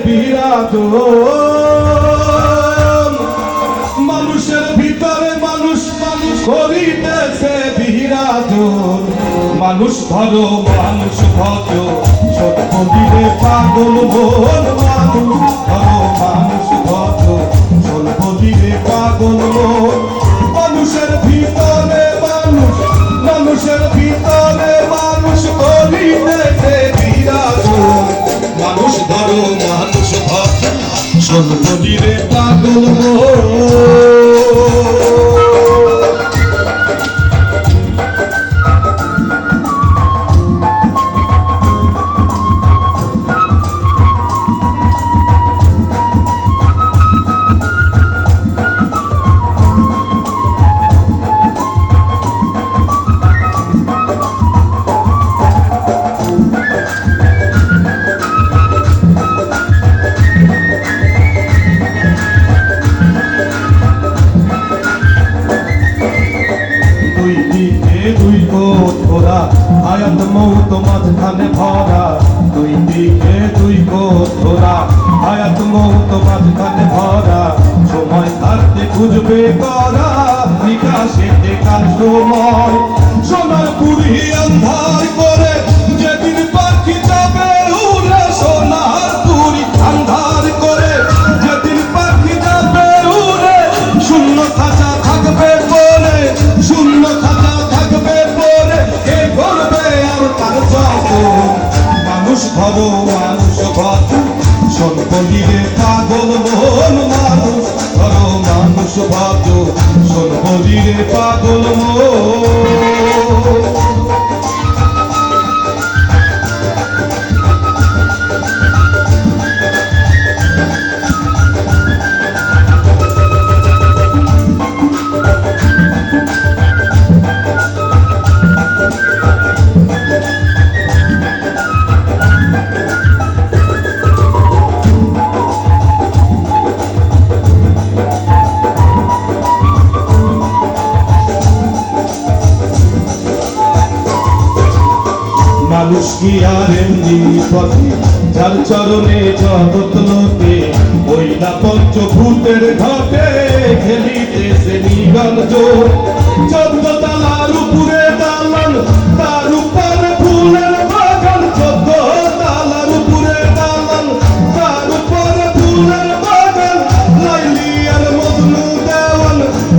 বিরাজন, মানুষের ভিতরে মানুষ মানুষ করিতেছে বিরাজন। মানুষ ধরো মানুষ ভজ সর্বদিনে পাগল মন, মানুষ ধরো মানুষ ভজ সর্বদিনে পাগল মন। মানুষের ভিতরে মানুষ মানুষের ভিতরে মানুষ করিতেছে বিরাজন। মানুষ ধরো মানুষ ভজ সর্বদিনে পাগল মন। দুই কোঠা হায়াত মৌত মাঝখানে ভরা, দুই দিকে দুই কোঠা হায়াত মৌত মাঝখানে ভরা। সময় থাকতে খুঁজবে করা বিকাশেতে কার সময়, সোনার পুরী আন্ধার করে যেদিন পাখি যাবে উড়ে, সোনার পুরী আন্ধার করে যেদিন পাখি যাবে উড়ে। শূন্য খাঁচা থাকবে পরে, শূন্য খাঁচা থাকবে পরে, কে করবে আর তার যখন। মানুষ ধরো মানুষ ভজ সর্বদিনে পাগল মন, মানুষ ধরো মানুষ ভজ সর্বদিনে পাগল মন। মানুষ কি আর এমনি পথে যার চরণে জগৎ লোকে, ওই না পঞ্চভূতের ঘটে খেলিতেছে নিগঞ্জ। 14 তলার উপরে দালান, তার উপরে ফুলের বাগান। 14 তলার উপরে দালান, তার উপরে ফুলের বাগান। লাইলি আর মজনু দেওয়ান,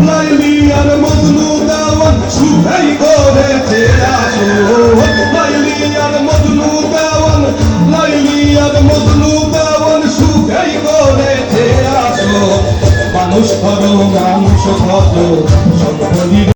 লাইলি আর মজনু দেওয়ান সুখাই করেছে আসো। লাইলি আর মজনু দেওয়ান, লাইলি আর মজনু দেওয়ান সুখাই করেছে আসো। মানুষ ধরো মানুষ ভজ সর্বদিনে